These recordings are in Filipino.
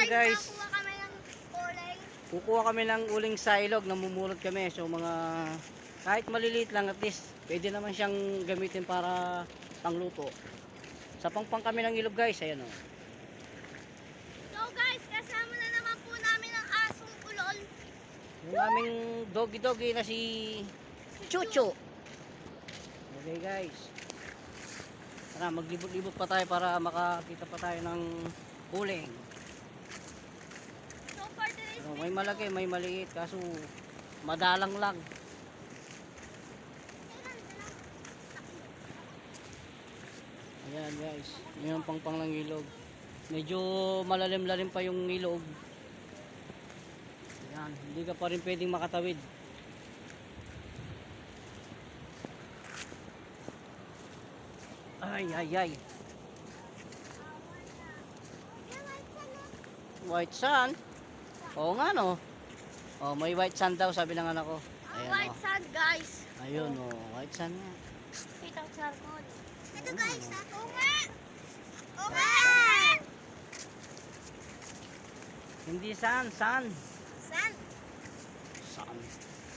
guys, Kukuha kami ng uling. kukuha kami ng uling sa ilog, namumulot kami. So mga kahit maliliit lang, at least pwede naman siyang gamitin para pangluto. Sa pangpang kami ng ilog guys, ayan o. So guys, kasama na naman po namin ang asong ulol. Yung aming doggy na si Chucho. Okay guys, tara maglibot-libot pa tayo para makakita pa tayo ng uling. So for today's So, may malaki, may maliit, kaso madalang lang. Ayan guys, yun ang pangpang ng ilog. Medyo malalim-lalim pa yung ilog. Ayan, hindi ka pa rin pwedeng makatawid. Ay, ay, ay. White sand? Oo nga no. Oh, may white sand daw sabi ng anak ko. ang Ayan, white oh. sand guys. Ayun oh, white sand nga. Kita ang charcoal. Ito Oo, guys, ano. oo nga. Oo nga. Hindi sand, sand. Sand. Sand.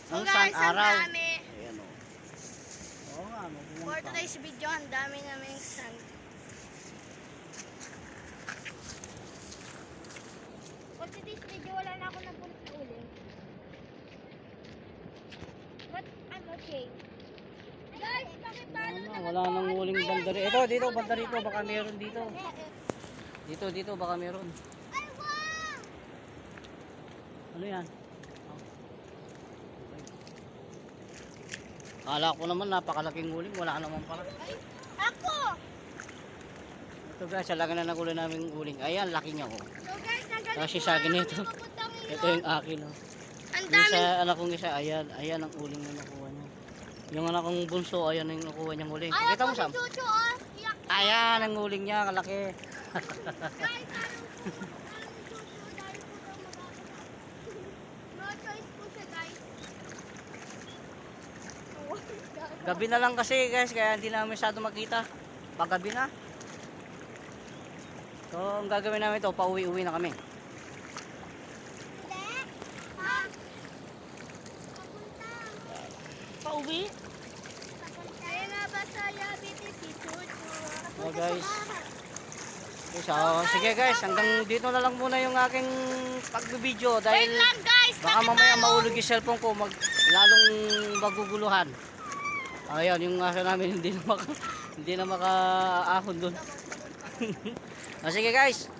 So Ang guys, sand, ang araw. dami. Ayan oh. Oo nga, For magpumunta. today's video, ang dami namin sand. For today's video, wala na ako napunta ulit. But I'm okay. Guys, pakipalo Wala nang uling banda rito. Dito, banda rito, baka meron dito. Dito, baka meron. Ay, wow! Ano yan? Oh. Okay. Kala ko naman napakalaking uling, wala naman pala. Ay, ako! Ito guys, alaga na nagulo namin uling. Ayan, laki niya oh. So guys, nagaling Kasi ko sa na akin ako ito. papuntang Ito yung akin oh. Ang Yung dami. sa anak kong isa, ayan ang uling na nakuha niya. Yung anak kong bunso, ayan yung nakuha niyang uling. Ayaw Kita ko mo si Sam? Chucho, oh. Iyak. Ayan ang uling niya, kalaki. Guys, ayaw si Chucho dahil po daw magkakasama. No choice po siya, guys. Gabi na lang kasi guys, kaya hindi namin masyado makita. Paggabi na. So, ang gagawin namin ito, pauwi-uwi na kami. Hindi. Ha? Papunta. Pauwi? Papunta. Ayun nga ba sa Yabiti si Chucho? Oh guys. Okay, so, sige guys, hanggang dito na lang muna yung aking pagbibideo Wait dahil lang, guys. baka mamaya mahulog yung cellphone ko, lalong maguguluhan. Ayan, yung aso namin hindi na makaahon doon. Sige guys,